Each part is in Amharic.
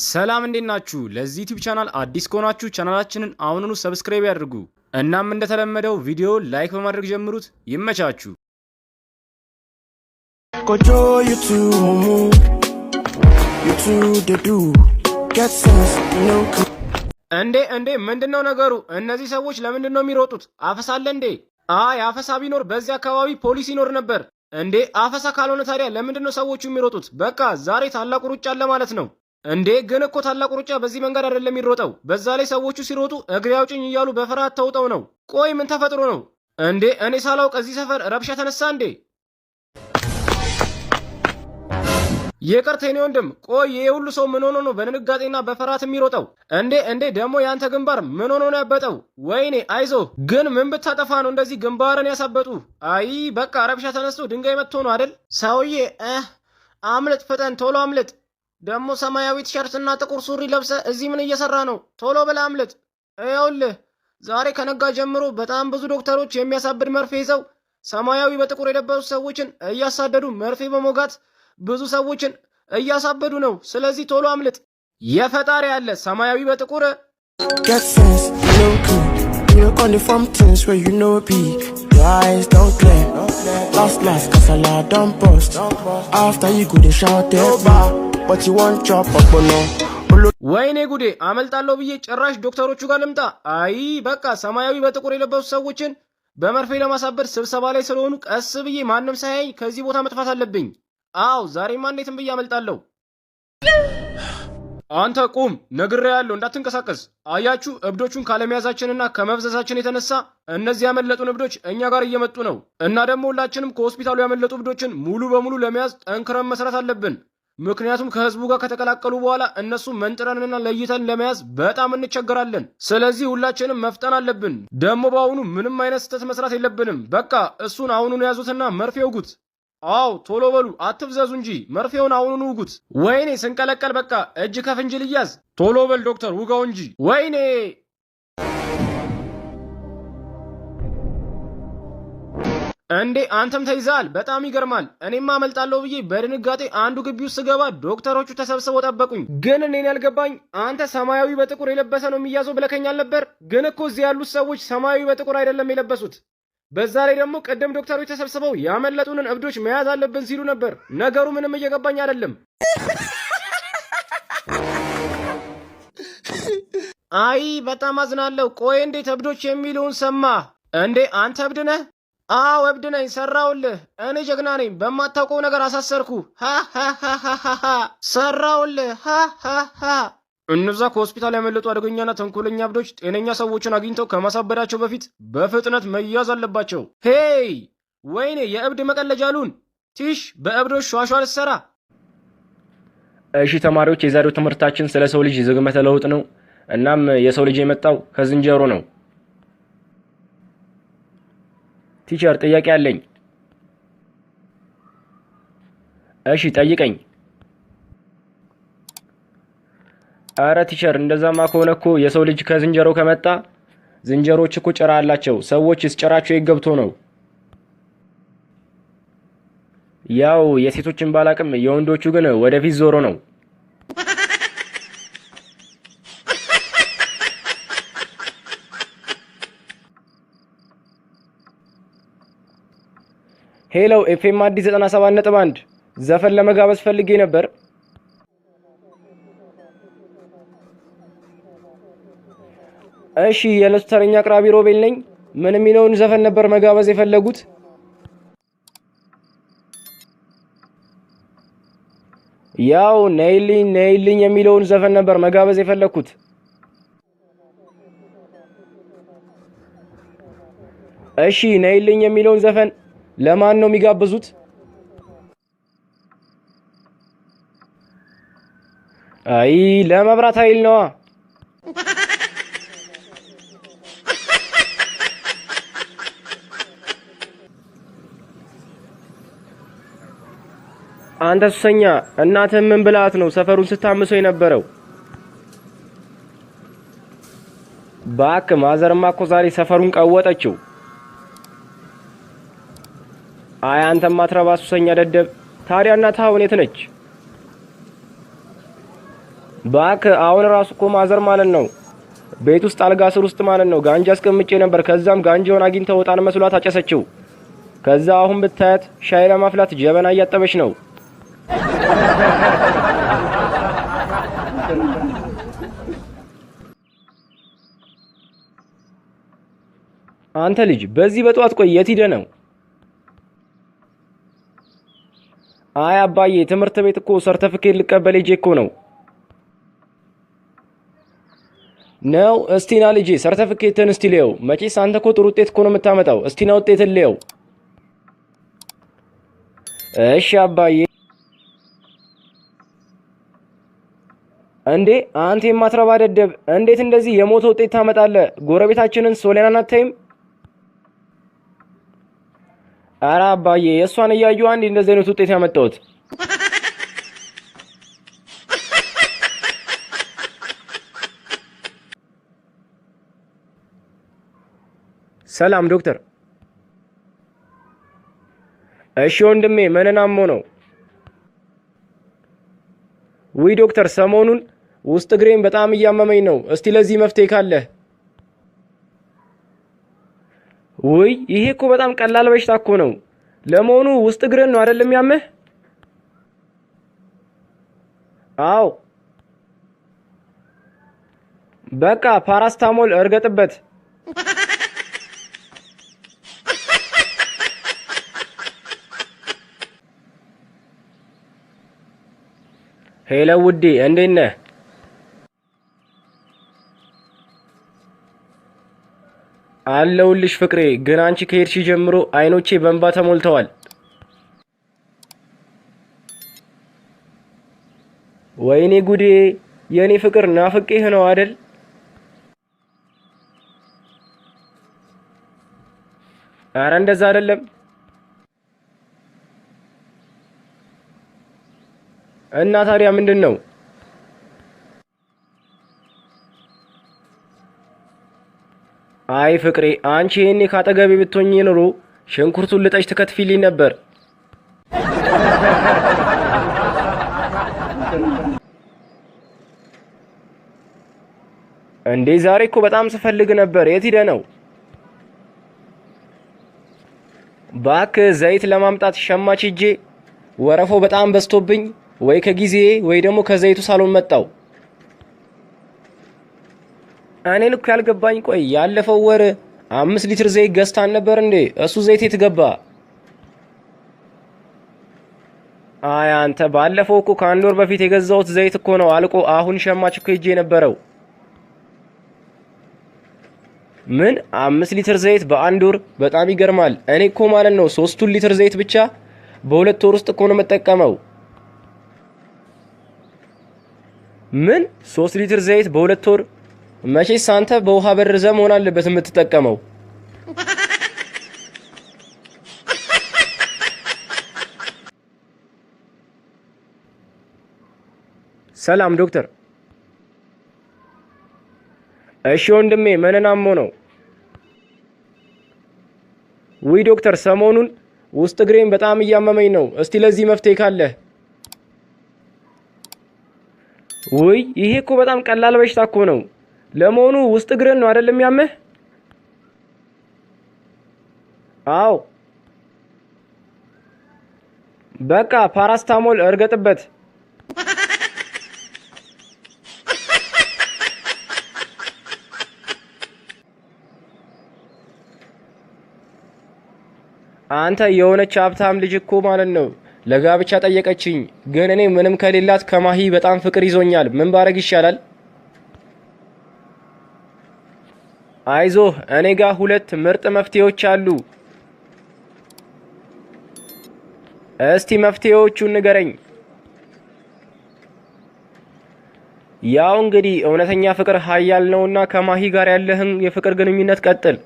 ሰላም እንዴት ናችሁ? ለዚህ ዩቲዩብ ቻናል አዲስ ከሆናችሁ ቻናላችንን አሁኑኑ ሰብስክራይብ ያድርጉ። እናም እንደተለመደው ቪዲዮ ላይክ በማድረግ ጀምሩት። ይመቻችሁ። Kojo you the do get sense no እንዴ ምንድነው ነገሩ? እነዚህ ሰዎች ለምንድነው የሚሮጡት? አፈሳ አለ እንዴ? አይ አፈሳ ቢኖር በዚህ አካባቢ ፖሊስ ይኖር ነበር። እንዴ አፈሳ ካልሆነ ታዲያ ለምንድነው ሰዎቹ የሚሮጡት? በቃ ዛሬ ታላቁ ሩጫ አለ ማለት ነው። እንዴ ግን እኮ ታላቁ ሩጫ በዚህ መንገድ አይደለም የሚሮጠው። በዛ ላይ ሰዎቹ ሲሮጡ እግሬ አውጭኝ እያሉ በፍርሃት ተውጠው ነው። ቆይ ምን ተፈጥሮ ነው እንዴ? እኔ ሳላውቅ እዚህ ሰፈር ረብሻ ተነሳ እንዴ? ይቅርታ የኔ ወንድም። ቆይ ይሄ ሁሉ ሰው ምን ሆኖ ነው በድንጋጤና በፍርሃት የሚሮጠው? እንዴ ደግሞ ያንተ ግንባር ምን ሆኖ ነው ያበጠው? ወይኔ አይዞ። ግን ምን ብታጠፋ ነው እንደዚህ ግንባርን ያሳበጡ? አይ በቃ ረብሻ ተነስቶ ድንጋይ መጥቶ ነው አይደል? ሰውዬ አምልጥ፣ ፍጠን፣ ቶሎ አምልጥ። ደግሞ ሰማያዊ ቲሸርትና ጥቁር ሱሪ ለብሰ እዚህ ምን እየሰራ ነው? ቶሎ ብለህ አምልጥ። ይኸውልህ ዛሬ ከነጋ ጀምሮ በጣም ብዙ ዶክተሮች የሚያሳብድ መርፌ ይዘው ሰማያዊ በጥቁር የለበሱ ሰዎችን እያሳደዱ መርፌ በመውጋት ብዙ ሰዎችን እያሳበዱ ነው። ስለዚህ ቶሎ አምልጥ። የፈጣሪ ያለ ሰማያዊ በጥቁር get sense no cool you on the from things where you know be your eyes don't clear last kasala don't bust after you go dey shout over but you want chop up no ወይኔ ጉዴ! አመልጣለሁ ብዬ ጭራሽ ዶክተሮቹ ጋር ልምጣ። አይ በቃ ሰማያዊ በጥቁር የለበሱ ሰዎችን በመርፌ ለማሳበድ ስብሰባ ላይ ስለሆኑ ቀስ ብዬ ማንም ሳያይ ከዚህ ቦታ መጥፋት አለብኝ። አው ዛሬማ እንዴትም ብዬ አመልጣለሁ። አንተ ቁም፣ ነግሬሃለሁ እንዳትንቀሳቀስ። አያችሁ እብዶቹን ካለመያዛችንና ከመብዘዛችን የተነሳ እነዚህ ያመለጡን እብዶች እኛ ጋር እየመጡ ነው። እና ደግሞ ሁላችንም ከሆስፒታሉ ያመለጡ እብዶችን ሙሉ በሙሉ ለመያዝ ጠንክረን መስራት አለብን። ምክንያቱም ከህዝቡ ጋር ከተቀላቀሉ በኋላ እነሱ መንጥረንና ለይተን ለመያዝ በጣም እንቸገራለን። ስለዚህ ሁላችንም መፍጠን አለብን። ደግሞ በአሁኑ ምንም አይነት ስህተት መስራት የለብንም። በቃ እሱን አሁኑን ያዙትና መርፌ ውጉት። አው ቶሎ በሉ፣ አትብዘዙ እንጂ መርፌውን አሁኑን ውጉት። ወይኔ ስንቀለቀል፣ በቃ እጅ ከፍንጅ ልያዝ። ቶሎ በል ዶክተር ውጋው እንጂ። ወይኔ እንዴ አንተም ተይዛል። በጣም ይገርማል። እኔማ አመልጣለሁ ብዬ በድንጋጤ አንዱ ግቢ ውስጥ ስገባ ዶክተሮቹ ተሰብስበው ጠበቁኝ። ግን እኔን ያልገባኝ አንተ ሰማያዊ በጥቁር የለበሰ ነው የሚያዘው ብለከኛል ነበር። ግን እኮ እዚህ ያሉት ሰዎች ሰማያዊ በጥቁር አይደለም የለበሱት። በዛ ላይ ደግሞ ቀደም ዶክተሮች ተሰብስበው ያመለጡንን እብዶች መያዝ አለብን ሲሉ ነበር። ነገሩ ምንም እየገባኝ አይደለም። አይ በጣም አዝናለሁ። ቆይ እንዴት እብዶች የሚሉን ሰማ እንዴ? አንተ እብድ ነህ? አዎ እብድ ነኝ። ሰራውልህ። እኔ ጀግና ነኝ። በማታውቀው ነገር አሳሰርኩ። ሰራውልህ። እነዛ ከሆስፒታል ያመለጡ አደገኛና ተንኮለኛ እብዶች ጤነኛ ሰዎችን አግኝተው ከማሳበዳቸው በፊት በፍጥነት መያዝ አለባቸው። ሄይ ወይኔ የእብድ መቀለጃ አሉን። ቲሽ በእብዶች ሿሿ ልትሰራ። እሺ ተማሪዎች፣ የዛሬው ትምህርታችን ስለ ሰው ልጅ ዝግመተ ለውጥ ነው። እናም የሰው ልጅ የመጣው ከዝንጀሮ ነው። ቲቸር ጥያቄ አለኝ። እሺ ጠይቀኝ። አረ ቲቸር እንደዛማ ከሆነ እኮ የሰው ልጅ ከዝንጀሮ ከመጣ ዝንጀሮች እኮ ጭራ አላቸው። ሰዎችስ ጭራቸው ይገብቶ ነው? ያው የሴቶችን ባላቅም የወንዶቹ ግን ወደፊት ዞሮ ነው። ሄሎ ኤፍኤም አዲስ 97.1 ዘፈን ለመጋበዝ ፈልጌ ነበር። እሺ የዕለቱ ተረኛ አቅራቢ ሮቤል ነኝ። ምን የሚለውን ዘፈን ነበር መጋበዝ የፈለጉት? ያው ነይልኝ የሚለውን ዘፈን ነበር መጋበዝ የፈለኩት። እሺ ነይልኝ የሚለውን ዘፈን ለማን ነው የሚጋብዙት? አይ ለመብራት ኃይል ነዋ። አንተ ሱሰኛ፣ እናትህ ምን ብላት ነው ሰፈሩን ስታምሰው የነበረው? ባክ ማዘርማ እኮ ዛሬ ሰፈሩን ቀወጠችው። አይ አንተማ ማትረባ ሱሰኛ ደደብ። ታዲያ እናትህ አሁን የት ነች? ባክ አሁን ራሱ እኮ ማዘር ማለት ነው ቤት ውስጥ አልጋ ስር ውስጥ ማለት ነው ጋንጃ አስቀምጬ ነበር። ከዛም ጋንጃውን አግኝተው ወጣን መስሏት አጨሰችው። ከዛ አሁን ብታያት ሻይ ለማፍላት ጀበና እያጠበች ነው። አንተ ልጅ በዚህ በጠዋት ቆይ የት ሄደህ ነው? አይ አባዬ ትምህርት ቤት እኮ ሰርተፊኬት ልቀበል ሄጄ እኮ ነው። እስቲና ልጄ ሰርተፊኬትን እስቲ ልየው። መቼስ አንተ እኮ ጥሩ ውጤት እኮ ነው የምታመጣው። እስቲና ውጤትን ልየው። እሺ አባዬ። እንዴ አንተ የማትረባ ደደብ እንዴት እንደዚህ የሞተ ውጤት ታመጣለህ? ጎረቤታችንን ሶሊያናን አታይም? ኧረ አባዬ የእሷን እያዩ አንዴ እንደዚህ አይነት ውጤት ያመጣሁት። ሰላም ዶክተር። እሺ ወንድሜ ምንን አሞ ነው? ውይ ዶክተር ሰሞኑን ውስጥ እግሬን በጣም እያመመኝ ነው። እስቲ ለዚህ መፍትሄ ካለህ። ውይ ይሄ እኮ በጣም ቀላል በሽታ እኮ ነው። ለመሆኑ ውስጥ እግርን ነው አይደለም ያመህ? አዎ በቃ ፓራስታሞል እርገጥበት። ሄሎ ውዴ እንዴት ነህ? አለሁልሽ ፍቅሬ። ግን አንቺ ከሄድሽ ጀምሮ አይኖቼ በእንባ ተሞልተዋል። ወይኔ ጉዴ የኔ ፍቅር ናፍቄህ ነው አይደል? ኧረ እንደዛ አይደለም። እና ታዲያ ምንድን ነው? አይ ፍቅሬ አንቺ ይሄኔ ካጠገቤ ብትሆኚ ኖሮ ሽንኩርቱን ልጠሽ ትከትፊልኝ ነበር። እንዴ ዛሬ እኮ በጣም ስፈልግ ነበር። የት ሄደህ ነው? እባክህ ዘይት ለማምጣት ሸማች ሂጄ ወረፋው በጣም በዝቶብኝ ወይ ከጊዜ ወይ ደግሞ ከዘይቱ ሳሎን መጣው። እኔን እኮ ያልገባኝ ቆይ ያለፈው ወር 5 ሊትር ዘይት ገዝታን ነበር እንዴ? እሱ ዘይት የት ገባ? አይ አንተ ባለፈው እኮ ከአንድ ወር በፊት የገዛሁት ዘይት እኮ ነው አልቆ አሁን ሸማች እኮ ሂጄ ነበረው። ምን 5 ሊትር ዘይት በአንድ ወር? በጣም ይገርማል። እኔ እኮ ማለት ነው 3 ሊትር ዘይት ብቻ በሁለት ወር ውስጥ እኮ ነው የምጠቀመው። ምን 3 ሊትር ዘይት በሁለት ወር? መቼስ አንተ በውሃ በርዘ መሆን አለበት የምትጠቀመው። ሰላም ዶክተር። እሺ ወንድሜ ምንን አሞ ነው? ውይ ዶክተር ሰሞኑን ውስጥ እግሬን በጣም እያመመኝ ነው። እስቲ ለዚህ መፍትሄ ካለህ። ውይ ይሄ እኮ በጣም ቀላል በሽታ እኮ ነው። ለመሆኑ ውስጥ እግርን ነው አይደለም ያመህ? አዎ በቃ ፓራስታሞል እርገጥበት። አንተ የሆነች ሀብታም ልጅ እኮ ማለት ነው ለጋብቻ ጠየቀችኝ። ግን እኔ ምንም ከሌላት ከማሂ በጣም ፍቅር ይዞኛል። ምን ባረግ ይሻላል? አይዞህ እኔ ጋር 2 ምርጥ መፍትሄዎች አሉ። እስቲ መፍትሄዎቹን ንገረኝ። ያው እንግዲህ እውነተኛ ፍቅር ኃያል ነውና ከማሂ ጋር ያለህን የፍቅር ግንኙነት ቀጥል።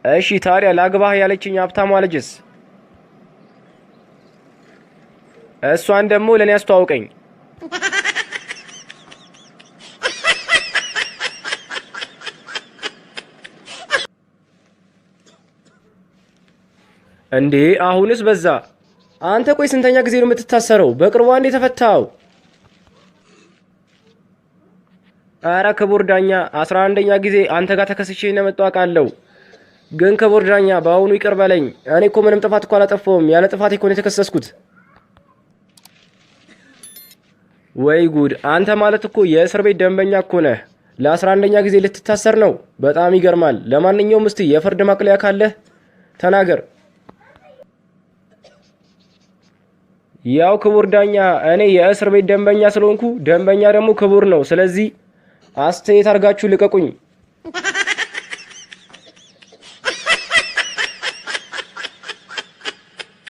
እሺ ታዲያ ላግባህ ያለችኝ ሀብታሟ ልጅስ? እሷን ደግሞ ለኔ አስተዋውቀኝ። እንዴ አሁንስ በዛ። አንተ ቆይ ስንተኛ ጊዜ ነው የምትታሰረው? በቅርቡ አንዴ ተፈታው። አረ ክቡር ዳኛ 11ኛ ጊዜ አንተ ጋር ተከስሼ ነው መጣው አውቃለሁ። ግን ክቡር ዳኛ በአሁኑ ይቅር በለኝ። እኔ እኮ ምንም ጥፋት እኮ አላጠፋሁም። ያለ ጥፋቴ እኮ ነው የተከሰስኩት። ወይ ጉድ! አንተ ማለት እኮ የእስር ቤት ደንበኛ እኮ ነህ። ለ11ኛ ጊዜ ልትታሰር ነው። በጣም ይገርማል። ለማንኛውም እስቲ የፍርድ ማቅለያ ካለህ ተናገር። ያው ክቡር ዳኛ እኔ የእስር ቤት ደንበኛ ስለሆንኩ ደንበኛ ደግሞ ክቡር ነው። ስለዚህ አስተያየት አድርጋችሁ ልቀቁኝ።